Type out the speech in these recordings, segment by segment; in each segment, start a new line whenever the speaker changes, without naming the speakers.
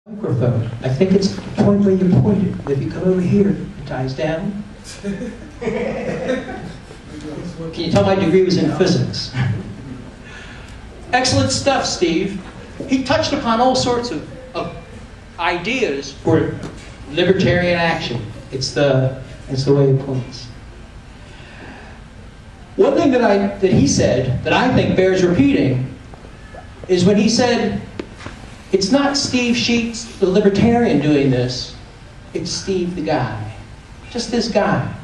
Microphone. I think it's the point where you point it. If you come over here, it dies down. Can you tell my degree was in physics? Excellent stuff, Steve. He touched upon all sorts of ideas for libertarian action. It's the way he points. One thing that he said that I think bears repeating is when he said, it's not Steve Sheets, the libertarian, doing this. It's Steve the guy. Just this guy.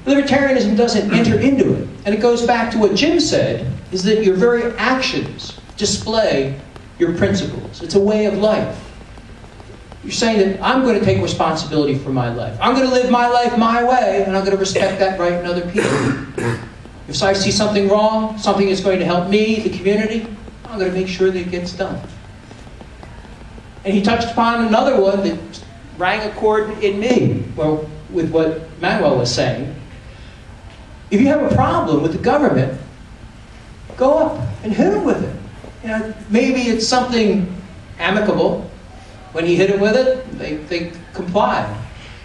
Libertarianism doesn't enter into it. And it goes back to what Jim said, is that your very actions display your principles. It's a way of life. You're saying that I'm going to take responsibility for my life. I'm going to live my life my way, and I'm going to respect that right in other people. If I see something wrong, something that's going to help me, the community, I'm going to make sure that it gets done. And he touched upon another one that rang a chord in me, well, with what Manuel was saying. If you have a problem with the government, go up and hit them with it. You know, maybe it's something amicable. When you hit them with it, they comply.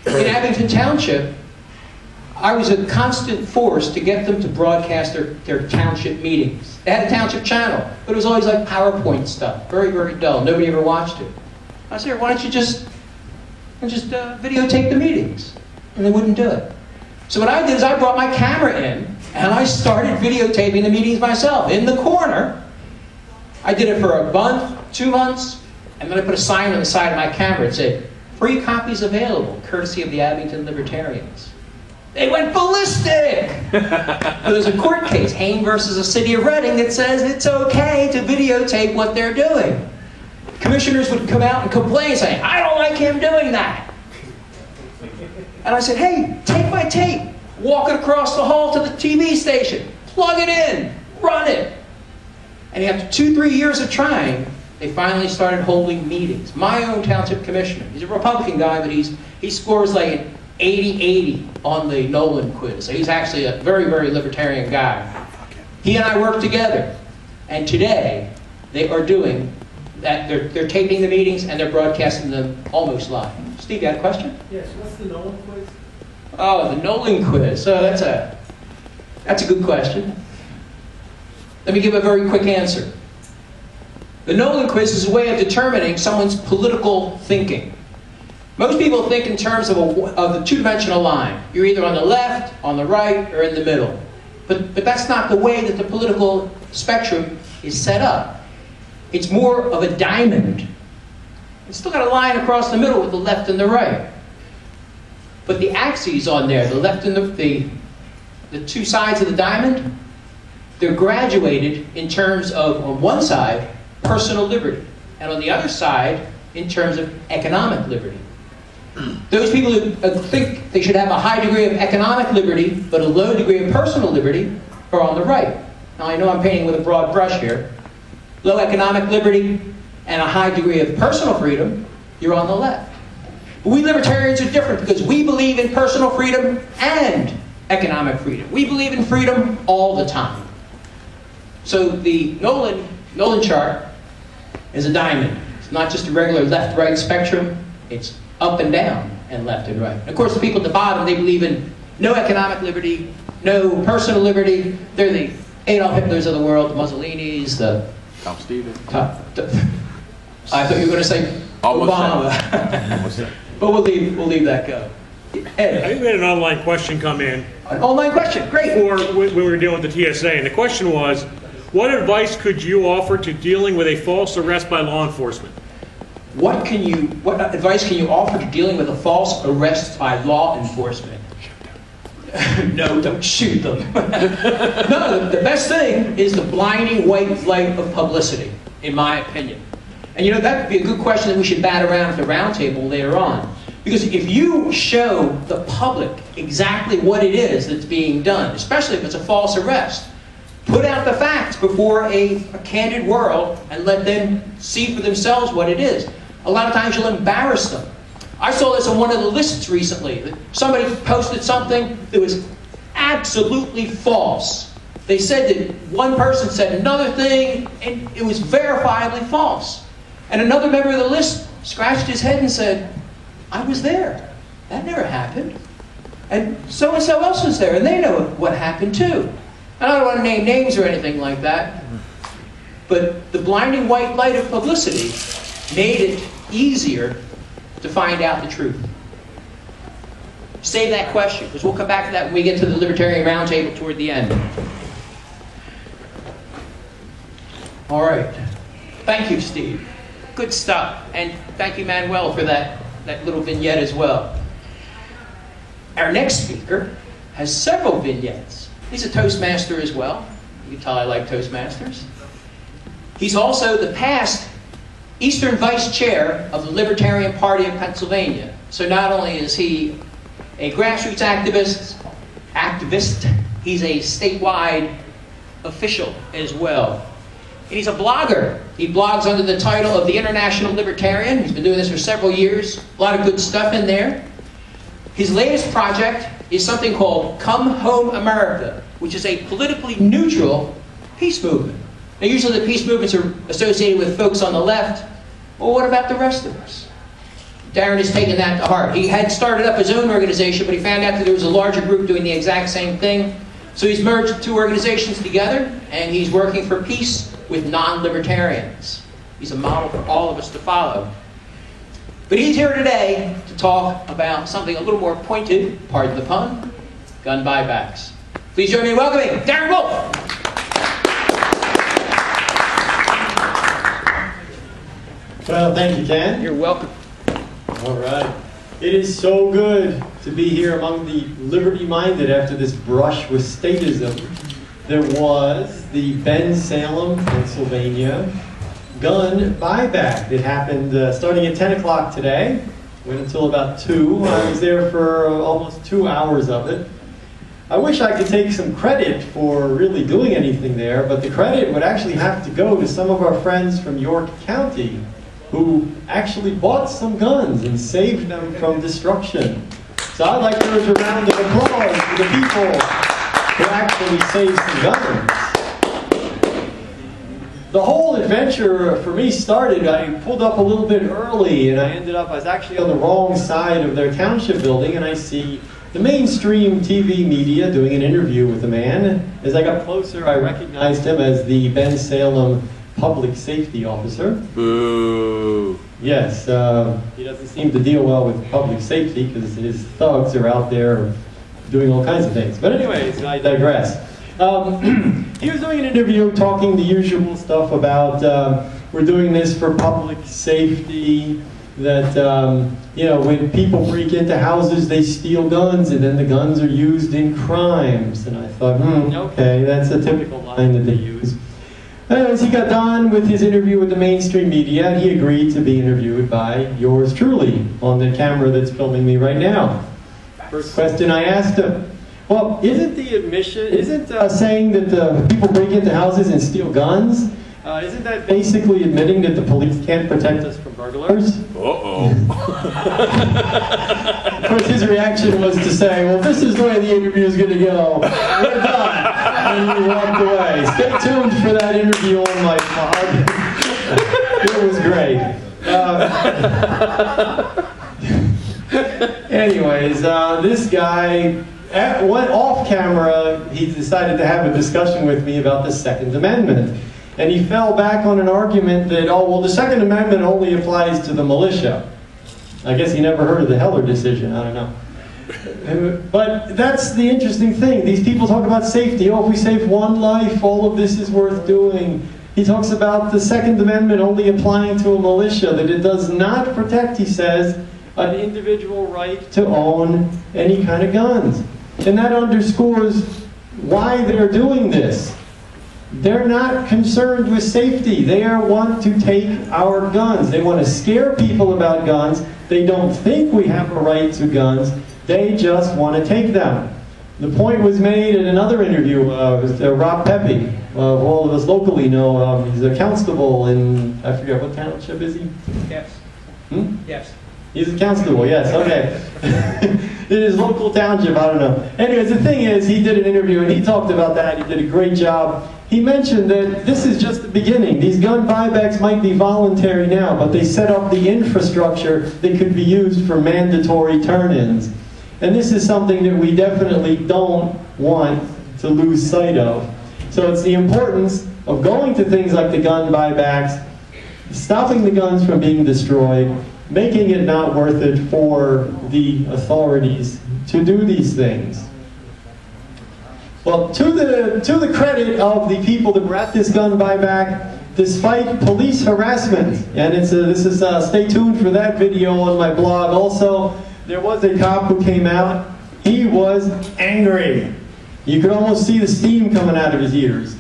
In Abington Township, I was a constant force to get them to broadcast their township meetings. They had a township channel, but it was always like PowerPoint stuff. Very, very dull. Nobody ever watched it. I said, why don't you just videotape the meetings? And they wouldn't do it. So what I did is I brought my camera in, and I started videotaping the meetings myself. In the corner, I did it for a month, 2 months, and then I put a sign on the side of my camera that said, free copies available, courtesy of the Abington Libertarians. They went ballistic! There's a court case, Hain versus the City of Reading, that says it's okay to videotape what they're doing. Commissioners would come out and complain, saying, I don't like him doing that. And I said, hey, take my tape, walk it across the hall to the TV station, plug it in, run it. And after 2-3 years of trying, they finally started holding meetings. My own township commissioner, he's a Republican guy, but he scores like an 80-80 on the Nolan quiz. So he's actually a very, very libertarian guy. He and I work together. And today, they are doing that. They're taping the meetings and they're broadcasting them almost live. Steve, you had a question?
Yes, what's the Nolan quiz?
Oh, the Nolan quiz. So that's a good question. Let me give a very quick answer. The Nolan quiz is a way of determining someone's political thinking. Most people think in terms of the two-dimensional line. You're either on the left, on the right, or in the middle. But that's not the way that the political spectrum is set up. It's more of a diamond. It's still got a line across the middle with the left and the right. But the axes on there, the left and the two sides of the diamond, they're graduated in terms of, on one side, personal liberty, and on the other side, in terms of economic liberty. Those people who think they should have a high degree of economic liberty, but a low degree of personal liberty, are on the right. Now I know I'm painting with a broad brush here. Low economic liberty and a high degree of personal freedom, you're on the left. But we libertarians are different because we believe in personal freedom and economic freedom. We believe in freedom all the time. So the Nolan chart is a diamond. It's not just a regular left-right spectrum. It's up and down and left and right. And of course, the people at the bottom, they believe in no economic liberty, no personal liberty. They're the Adolf Hitlers of the world, the Mussolinis, the
Tom Stevens.
I thought you were going to say Obama. But we'll leave that go. Ed.
I think we had an online question come in.
An online question, great.
When we were dealing with the TSA, and the question was, what advice could you offer to dealing with a false arrest by law enforcement?
What advice can you offer to dealing with a false arrest by law enforcement? No, don't shoot them. No, the best thing is the blinding white light of publicity, in my opinion. And you know, that would be a good question that we should bat around at the roundtable later on. Because if you show the public exactly what it is that's being done, especially if it's a false arrest, put out the facts before a candid world and let them see for themselves what it is. A lot of times you'll embarrass them. I saw this on one of the lists recently. Somebody posted something that was absolutely false. They said that one person said another thing, and it was verifiably false. And another member of the list scratched his head and said, I was there. That never happened. And so-and-so else was there, and they know what happened too. And I don't want to name names or anything like that, but the blinding white light of publicity made it easier to find out the truth. Save that question, because we'll come back to that when we get to the Libertarian Roundtable toward the end. All right. Thank you, Steve. Good stuff. And thank you, Manuel, for that little vignette as well. Our next speaker has several vignettes. He's a Toastmaster as well. You can tell I like Toastmasters. He's also the past Eastern Vice Chair of the Libertarian Party of Pennsylvania. So not only is he a grassroots activist, he's a statewide official as well. And he's a blogger. He blogs under the title of the International Libertarian. He's been doing this for several years. A lot of good stuff in there. His latest project is something called Come Home America, which is a politically neutral peace movement. Now, usually the peace movements are associated with folks on the left. Well, what about the rest of us? Darren has taken that to heart. He had started up his own organization, but he found out that there was a larger group doing the exact same thing. So he's merged two organizations together, and he's working for peace with non-libertarians. He's a model for all of us to follow. But he's here today to talk about something a little more pointed, pardon the pun, gun buybacks. Please join me in welcoming Darren Wolfe.
Well, thank you, Ken.
You're welcome.
All right. It is so good to be here among the liberty-minded after this brush with statism. There was the Bensalem, Pennsylvania gun buyback. It happened starting at 10 o'clock today. Went until about 2. I was there for almost 2 hours of it. I wish I could take some credit for really doing anything there, but the credit would actually have to go to some of our friends from York County who actually bought some guns and saved them from destruction. So I'd like to urge a round of applause for the people who actually saved some guns. The whole adventure for me started, I pulled up a little bit early and I was actually on the wrong side of their township building, and I see the mainstream TV media doing an interview with a man. As I got closer, I recognized him as the Bensalem public safety officer.
Boo.
Yes, he doesn't seem to deal well with public safety because his thugs are out there doing all kinds of things. But anyways, I digress. He was doing an interview talking the usual stuff about we're doing this for public safety, that you know, when people break into houses they steal guns and then the guns are used in crimes. And I thought, okay, that's a typical line that they use. As he got done with his interview with the mainstream media, he agreed to be interviewed by yours truly on the camera that's filming me right now. First question I asked him, well, isn't saying that people break into houses and steal guns, isn't that basically admitting that the police can't protect us from burglars?
Uh-oh.
Of course, his reaction was to say, well, this is the way the interview is going to go. We're done. And he walked away. Stay tuned for that interview on my pod. It was great. Anyways, this guy went off camera. He decided to have a discussion with me about the Second Amendment. And he fell back on an argument that, oh, well, the Second Amendment only applies to the militia. I guess he never heard of the Heller decision. I don't know. But that's the interesting thing. These people talk about safety. Oh, if we save one life, all of this is worth doing. He talks about the Second Amendment only applying to a militia, that it does not protect, he says, an individual right to own any kind of guns. And that underscores why they're doing this. They're not concerned with safety. They want to take our guns. They want to scare people about guns. They don't think we have a right to guns. They just want to take them. The point was made in another interview with Rob Pepe, all of us locally know. He's a constable in, I forget, what township is he?
Yes. Yes.
He's a constable, yes, okay. In his local township, I don't know. Anyways, the thing is, he did an interview and he talked about that. He did a great job. he mentioned that this is just the beginning. These gun buybacks might be voluntary now, but they set up the infrastructure that could be used for mandatory turn-ins. And this is something that we definitely don't want to lose sight of. So it's the importance of going to things like the gun buybacks, stopping the guns from being destroyed, making it not worth it for the authorities to do these things. Well, to the credit of the people that were at this gun buyback, despite police harassment, and stay tuned for that video on my blog also, there was a cop who came out. He was angry. You could almost see the steam coming out of his ears.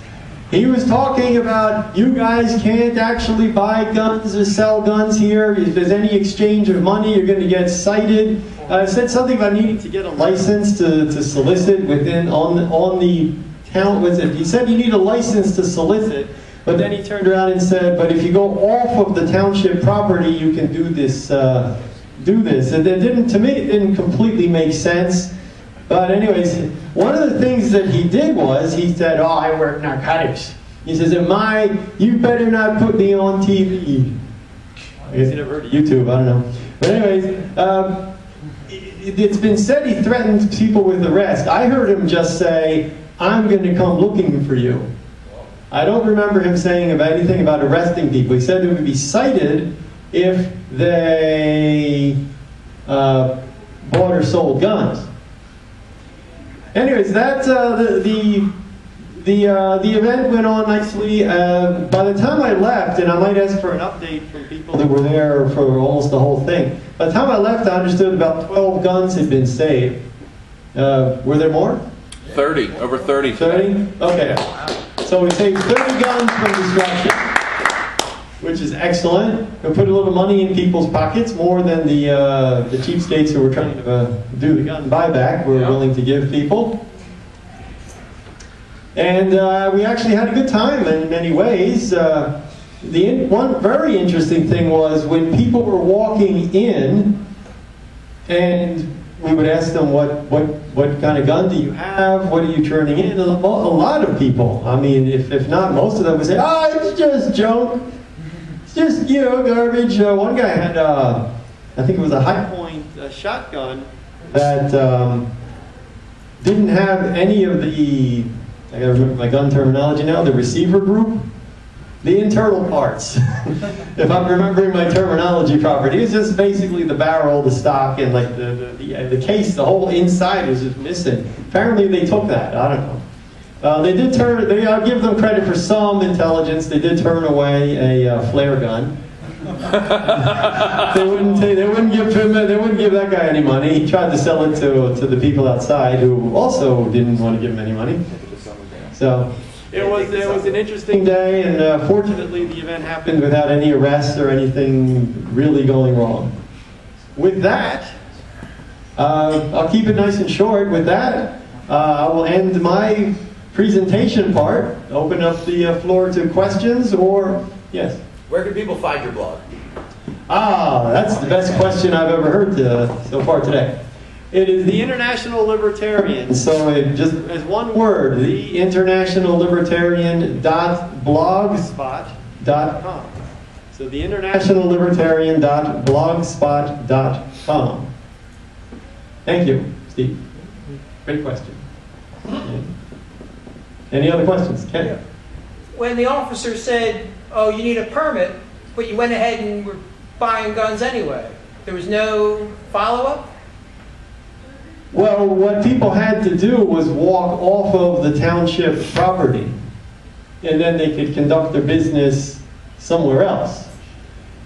He was talking about, you guys can't actually buy guns or sell guns here. If there's any exchange of money, you're going to get cited. Said something about needing to get a license to solicit on the town. He said you need a license to solicit, but then he turned around and said, but if you go off of the township property, you can do this. And to me, it didn't completely make sense. But anyways, one of the things that he did was, he said, oh, I work narcotics. He says, you better not put me on TV. I guess he never heard of YouTube, I don't know. But anyways, it's been said he threatened people with arrest. I heard him just say, I'm going to come looking for you. I don't remember him saying anything about arresting people. He said it would be cited if they bought or sold guns. Anyways, the event went on nicely. By the time I left, and I might ask for an update from people that were there for almost the whole thing. By the time I left, I understood about 12 guns had been saved. Were there more?
30, over 30.
30? Okay. So we saved 30 guns from destruction, which is excellent. We put a little money in people's pockets, more than the cheapskates who were trying to do the gun buyback were willing to give people. And we actually had a good time in many ways. One very interesting thing was when people were walking in, and we would ask them, what kind of gun do you have? What are you turning in? And a lot of people, I mean, if not most of them, would say, oh, it's just junk. It's just, garbage. One guy had, I think it was a high-point shotgun that didn't have any of the, I gotta remember my gun terminology now, the receiver group, the internal parts. If I'm remembering my terminology properly, it's just basically the barrel, the stock, and like the case, the whole inside was just missing. Apparently they took that, I don't know. I'll give them credit for some intelligence. They did turn away a flare gun. They wouldn't give that guy any money. He tried to sell it to the people outside who also didn't want to give him any money. So it was an interesting day, and fortunately the event happened without any arrests or anything really going wrong. With that, I'll keep it nice and short. With that, I will end my presentation part. Open up the floor to questions or, yes?
Where can people find your blog?
That's the best question I've ever heard so far today. It is the International Libertarian. So it just as one word, the International Libertarian.blogspot.com. So the International Libertarian.blogspot.com. Thank you, Steve. Great question. Any other questions? Ken?
When the officer said, oh, you need a permit, but you went ahead and were buying guns anyway, there was no follow-up?
Well, what people had to do was walk off of the township property, and then they could conduct their business somewhere else.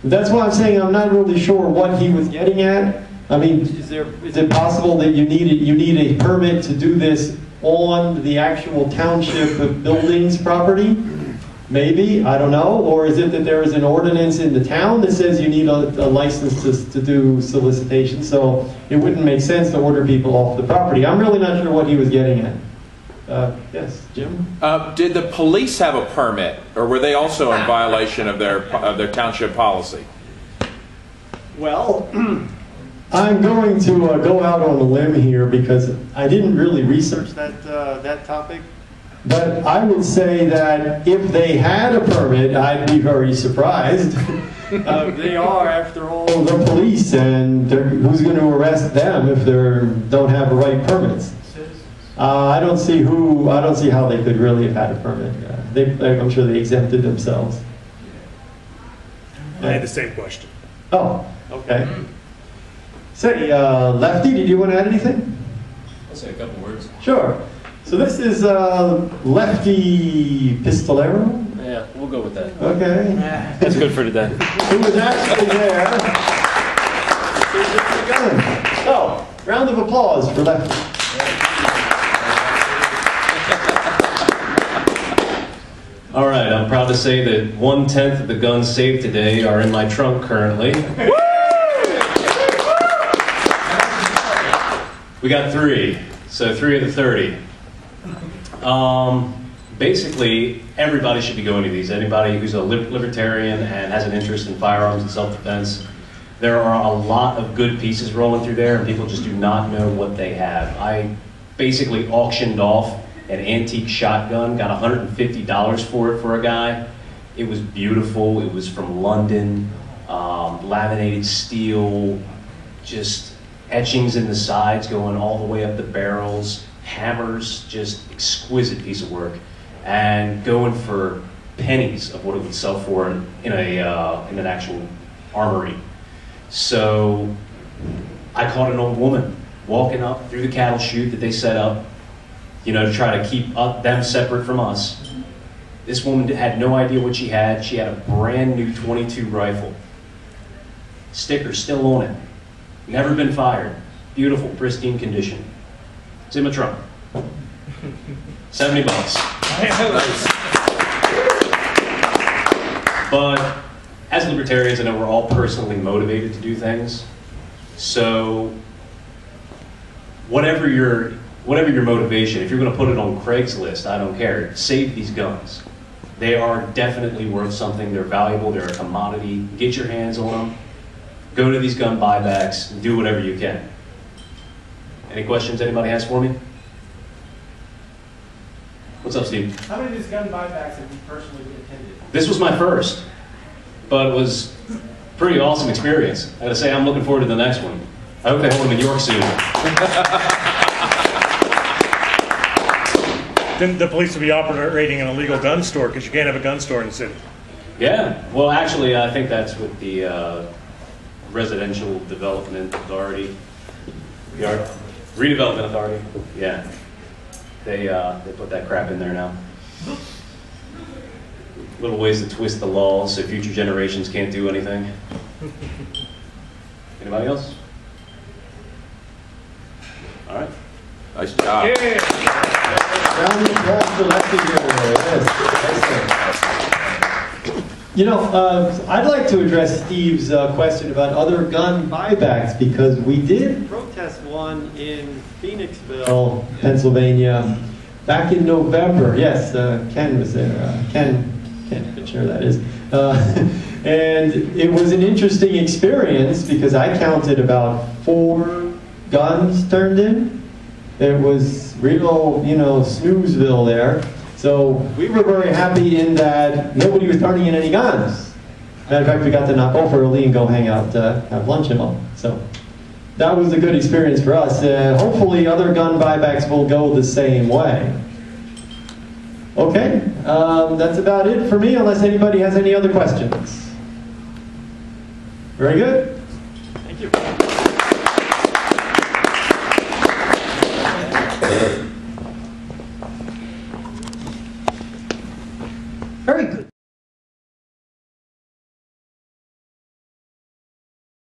That's why I'm saying I'm not really sure what he was getting at. I mean, is it possible that you need a permit to do this on the actual township buildings property? Maybe, I don't know. Or is it that there is an ordinance in the town that says you need a license to do solicitation, so it wouldn't make sense to order people off the property. I'm really not sure what he was getting at. Yes, Jim?
Did the police have a permit, or were they also in violation of their township policy?
Well, I'm going to go out on a limb here because I didn't really research that topic. But I would say that if they had a permit, I'd be very surprised. They are, after all, the police, and who's going to arrest them if they don't have the right permits? I don't see how they could really have had a permit. I'm sure they exempted themselves.
I had the same question.
Oh, okay. Say, Lefty, did you want to add anything?
I'll say a couple words.
Sure. So this is Lefty Pistolero.
Yeah, we'll go with that.
Okay.
That's good for today.
Who was actually there. So, round of applause for Lefty.
All right, I'm proud to say that 1/10 of the guns saved today are in my trunk currently. We got 3, so 3 of the 30. Basically, everybody should be going to these. Anybody who's a libertarian and has an interest in firearms and self-defense, there are a lot of good pieces rolling through there, and people just do not know what they have. I basically auctioned off an antique shotgun, got $150 for it for a guy. It was beautiful. It was from London, laminated steel, just etchings in the sides going all the way up the barrels, hammers, just exquisite piece of work, and going for pennies of what it would sell for in an actual armory. So I caught an old woman walking up through the cattle chute that they set up, you know, to try to keep them separate from us. This woman had no idea what she had. She had a brand new .22 rifle. Sticker still on it. Never been fired. Beautiful, pristine condition. It's in my trunk. $70. But as libertarians, I know we're all personally motivated to do things. So whatever your motivation, if you're going to put it on Craigslist, I don't care. Save these guns. They are definitely worth something. They're valuable. They're a commodity. Get your hands on them. Go to these gun buybacks. Do whatever you can. Any questions anybody has for me? What's up, Steve?
How many of these gun buybacks have you personally attended?
This was my first, but it was a pretty awesome experience. I gotta say, I'm looking forward to the next one. I hope they hold them in York soon.
Then the police will be operating an illegal gun store because you can't have a gun store in the city.
Yeah, well, actually, I think that's with the Residential Development Authority. Redevelopment Authority, yeah. They put that crap in there now. Little ways to twist the laws so future generations can't do anything. Anybody else? All right.
Nice job.
Yeah.
Round of applause for Lefty here. Yes. You know, I'd like to address Steve's question about other gun buybacks, because we did protest one in Phoenixville, Pennsylvania, back in November. Yes, Ken was there. Ken Fisher, that is. And it was an interesting experience because I counted about 4 guns turned in. It was real, you know, Snoozeville there. So we were very happy in that nobody was turning in any guns. Matter of fact, we got to knock off early and go hang out, have lunch and all. So that was a good experience for us. Hopefully other gun buybacks will go the same way. Okay, that's about it for me, unless anybody has any other questions. Very good. Thank you. Very good.